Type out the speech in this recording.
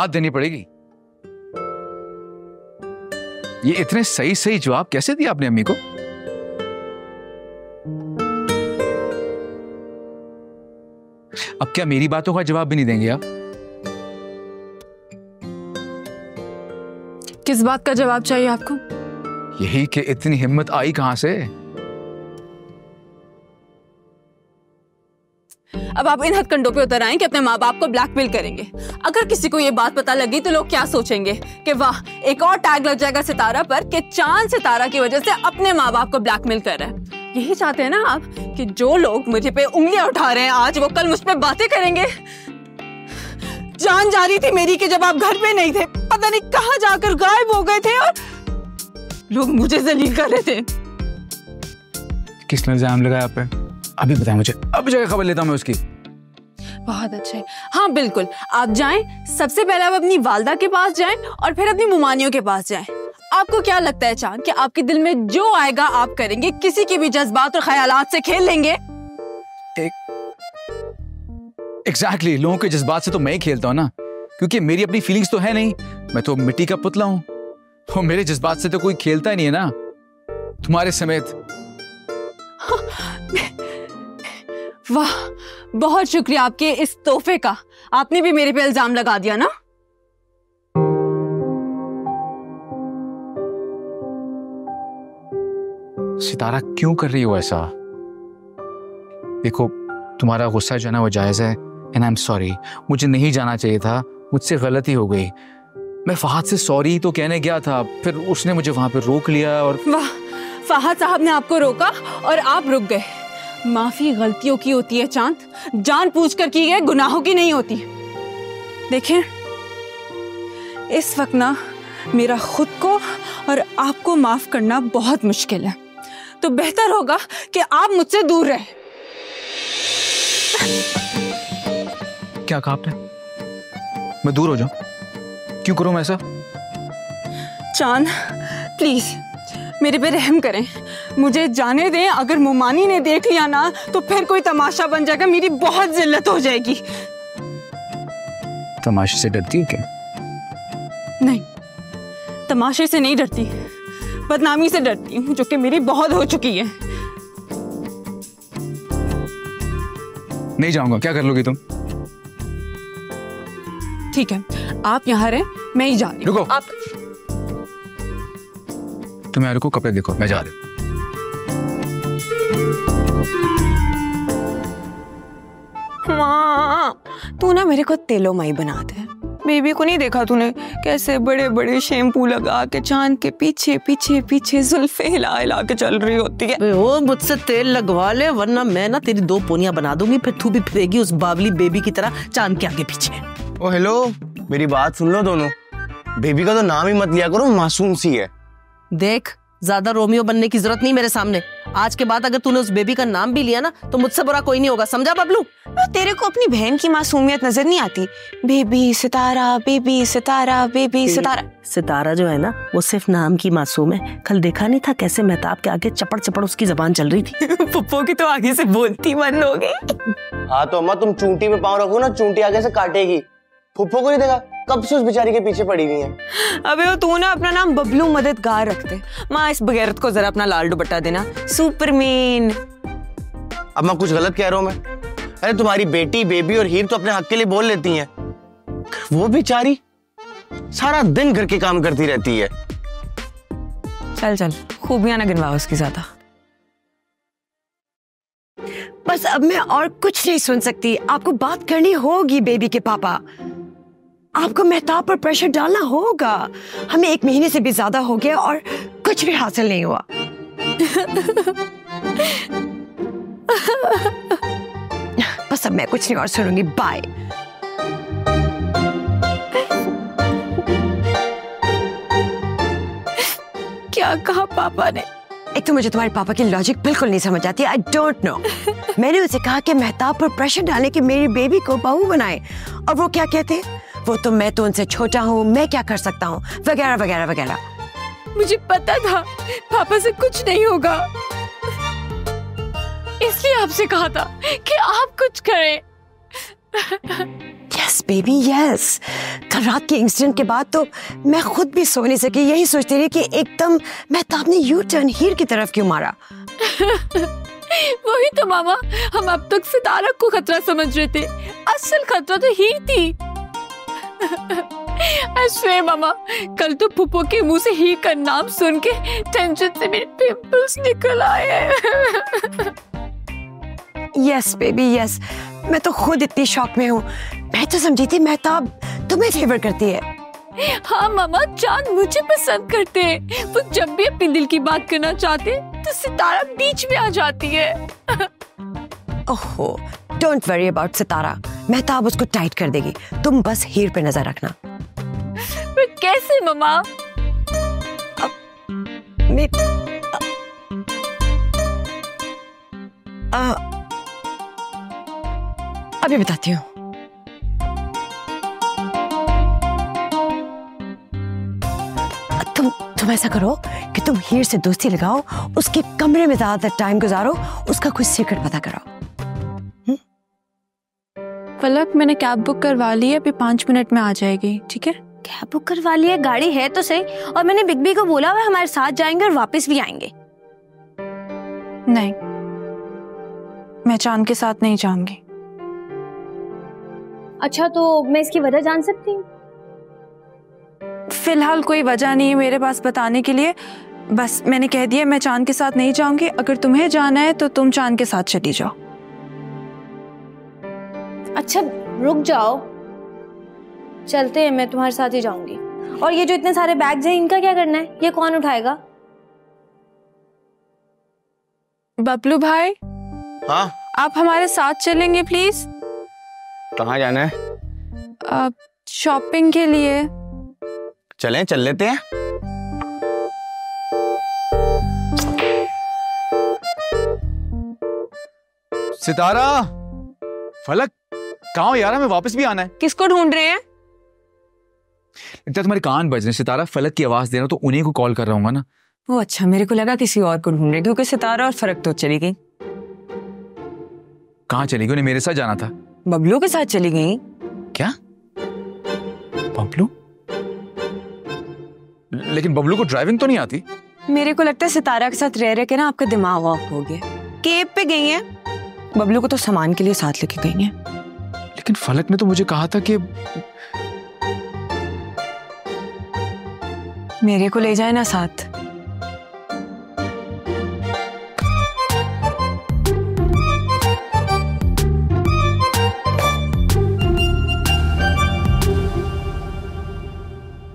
दाद देनी पड़ेगी। ये इतने सही सही जवाब कैसे दिया आपने अम्मी को? अब क्या मेरी बातों का जवाब भी नहीं देंगे आप? किस बात का जवाब चाहिए आपको? यही कि इतनी हिम्मत आई कहां से? अब आप इन हथकंडों पे उतर आए कि अपने माँ बाप को ब्लैकमेल करेंगे। अगर किसी को ये बात पता लगी तो लोग क्या सोचेंगे कि वाह, एक और टैग लग जाएगा सितारा पर कि चांद सितारा की वजह से अपने माँ बाप को ब्लैकमेल कर रहा है। यही चाहते हैं ना आप कि जो लोग मुझे पे उंगलियां उठा रहे हैं आज, वो कल मुझ पे बातें करेंगे। जान जा रही थी मेरी कि जब आप घर पे नहीं थे, पता नहीं कहाँ जाकर गायब हो गए थे और लोग मुझे जलील कर रहे थे। किसने इल्जाम लगाया आप पे? अभी बताएं मुझे, अभी जाकर खबर लेता हूं मैं उसकी। बहुत अच्छे, हाँ बिल्कुल, आप जाएं। सबसे पहले आप अपनी वालदा के पास जाएं और फिर अपनी मुमानियों के पास जाएं। आपको क्या लगता है चांद कि आपके दिल में जो आएगा आप करेंगे? किसी के भी जज्बात और ख्यालात से खेल लेंगे? एग्जैक्टली, लोगों के जज्बात से तो मैं ही खेलता हूं ना, क्योंकि मेरी अपनी फीलिंग्स तो है नहीं। मैं तो मिट्टी का पुतला हूं, तो मेरे जज्बात से तो कोई खेलता ही नहीं है ना, तुम्हारे समेत। वाह, बहुत शुक्रिया आपके इस तोहफे का। आपने भी मेरे पे इल्जाम लगा दिया ना। सितारा क्यों कर रही हो ऐसा? देखो, तुम्हारा गुस्सा जो है ना वो जायज है, एंड आई एम सॉरी। मुझे नहीं जाना चाहिए था, मुझसे गलती हो गई। मैं फहद से सॉरी तो कहने गया था, फिर उसने मुझे वहां पे रोक लिया और वाह, फहद साहब ने आपको रोका और आप रुक गए। माफी गलतियों की होती है चांद, जानबूझकर की गई गुनाहों की नहीं होती। देखें, इस वक्त ना मेरा खुद को और आपको माफ करना बहुत मुश्किल है, तो बेहतर होगा कि आप मुझसे दूर रहे। क्या कहा आपने? मैं दूर हो जाऊं? क्यों करूं मैं ऐसा? चांद प्लीज मेरे पे रहम करें, मुझे जाने दें। अगर मुमानी ने देख लिया ना तो फिर कोई तमाशा बन जाएगा, मेरी बहुत जिल्लत हो जाएगी। तमाशे से डरती है क्या? नहीं, तमाशे से नहीं डरती, बदनामी से डरती हूँ, जो कि मेरी बहुत हो चुकी है। नहीं जाऊंगा। क्या कर लोगी तुम? ठीक है, आप यहाँ रहे, मैं ही जा रही हूँ। रुको, आप तुम यहाँ रुको, कपड़े देखो, मैं जा रही हूँ। माँ, तू ना मेरे को तेलो माई बना दे। बेबी को नहीं देखा तूने कैसे बड़े बड़े शैम्पू लगा के चांद के पीछे पीछे पीछे जुल्फे हिला हिला के चल रही होती है। वो मुझसे तेल लगवा ले, वरना मैं ना तेरी 2 पोनियां बना दूंगी, फिर तू भी फिरेगी उस बावली बेबी की तरह चांद के आगे पीछे। ओ हेलो, मेरी बात सुन लो दोनों। बेबी का तो नाम ही मत लिया करो, मासूम सी है। देख, ज्यादा रोमियो बनने की जरूरत नहीं मेरे सामने। आज के बाद अगर तूने उस बेबी का नाम भी लिया ना तो मुझसे बुरा कोई नहीं होगा, समझा बबलू? तेरे को अपनी बहन की मासूमियत नजर नहीं आती? बेबी सितारा, बेबी सितारा, बेबी सितारा। सितारा जो है ना वो सिर्फ नाम की मासूम है। कल देखा नहीं था कैसे मेहताब के आगे चपड़ चपड़ उसकी जबान चल रही थी। पप्पो की तो आगे से बोलती बंद हो गई। हाँ तो अम्मा, तुम चूंटी पे पाँव रखो ना, चूंटी आगे से काटेगी। फुप्पो को नहीं देखा कब से उस बेचारी के पीछे पड़ी हुई है। अबे वो तू ना अपना नाम बबलू मददगार रखते। माँ, इस बगैरत को जरा अपना लाल दुपट्टा देना, सुपरमैन। अब मैं कुछ गलत कह रहा हूँ मैं? अरे तुम्हारी बेटी, बेबी और हीर तो अपने हक के लिए बोल लेती हैं, वो बेचारी सारा दिन घर के काम करती रहती है। चल चल, खूबियां ना गिनवा उसकी ज्यादा। बस अब मैं और कुछ नहीं सुन सकती। आपको बात करनी होगी बेबी के पापा। आपको मेहताब पर प्रेशर डालना होगा। हमें 1 महीने से भी ज्यादा हो गया और कुछ भी हासिल नहीं हुआ। बस अब मैं कुछ नहीं और सुनूंगी। बाय। क्या कहा पापा ने? एक तो मुझे तुम्हारे पापा की लॉजिक बिल्कुल नहीं समझ आती। I don't know. मैंने उसे कहा कि मेहताब पर प्रेशर डालने की मेरी बेबी को बहू बनाए, और वो क्या कहते हैं, वो तो मैं तो उनसे छोटा हूँ, मैं क्या कर सकता हूँ, वगैरह वगैरह वगैरह। मुझे पता था पापा से कुछ नहीं होगा, इसलिए आपसे कहा था कि आप कुछ करें। Yes. Yes baby yes. कल रात के इंसिडेंट के बाद तो मैं खुद भी सो नहीं सकी, यही सोचती रही कि एकदम मेहताब ने यू टर्न हीर की तरफ क्यों मारा। वही तो मामा, हम अब तक सितारा को खतरा समझ रहे थे, असल खतरा तो हीर थी। ऐसे मामा, कल तो फुप्पो के मुंह से हीर का नाम सुन के टेंशन से मेरे पिंपल्स निकल आए। यस बेबी यस, मैं तो खुद इतनी शॉक में हूँ। मैं तो समझी थी मेहताब तुम्हें फेवर करती है। हाँ मामा, चांद मुझे पसंद करते हैं। वो जब भी अपनी दिल की बात करना चाहते तो सितारा बीच में आ जाती है। ओहो, डोंट वरी अबाउट सितारा, मेहताब उसको टाइट कर देगी, तुम बस हीर पे नजर रखना। पर कैसे मामा? अभी बताती हूँ। तुम ऐसा करो कि तुम हीर से दोस्ती लगाओ, उसके कमरे में ज्यादा टाइम गुजारो, उसका कुछ सीक्रेट पता कराओ। पलक, मैंने कैब बुक करवा ली है, अभी 5 मिनट में आ जाएगी, ठीक है? कैब बुक करवा ली है, गाड़ी है तो सही। और मैंने बिग बी को बोला हुआ हमारे साथ जाएंगे और वापस भी आएंगे। नहीं, मैं चांद के साथ नहीं जाऊंगी। अच्छा, तो मैं इसकी वजह जान सकती हूँ? फिलहाल कोई वजह नहीं है मेरे पास बताने के लिए, बस मैंने कह दिया मैं चांद के साथ नहीं जाऊंगी। अगर तुम्हें जाना है तो तुम चांद के साथ चली जाओ। अच्छा रुक जाओ, चलते हैं, मैं तुम्हारे साथ ही जाऊंगी। और ये जो इतने सारे बैग्स हैं, इनका क्या करना है? ये कौन उठाएगा? बबलू भाई, हाँ आप हमारे साथ चलेंगे प्लीज? कहाँ जाना है? शॉपिंग के लिए। चलें, चल लेते हैं। सितारा, फलक, कहाँ हो यार? हमें वापस भी आना है। किसको ढूंढ रहे हैं? लगता है तुम्हारे कान बज रहे। सितारा, फलक की आवाज दे रहा हूं तो उन्हीं को कॉल कर रहा हूँ ना। वो अच्छा, मेरे को लगा किसी और को ढूंढ रहे, क्योंकि सितारा और फरक तो चली गई। कहाँ चली गई? उन्हें मेरे साथ जाना था। बबलू के साथ चली गई। क्या? बबलू? लेकिन बबलू को ड्राइविंग तो नहीं आती। मेरे को लगता है सितारा के साथ रह रहे के ना आपका दिमाग ऑफ हो गया। केप पे गई है, बबलू को तो सामान के लिए साथ लेके गई है। लेकिन फलक ने तो मुझे कहा था कि मेरे को ले जाए ना साथ।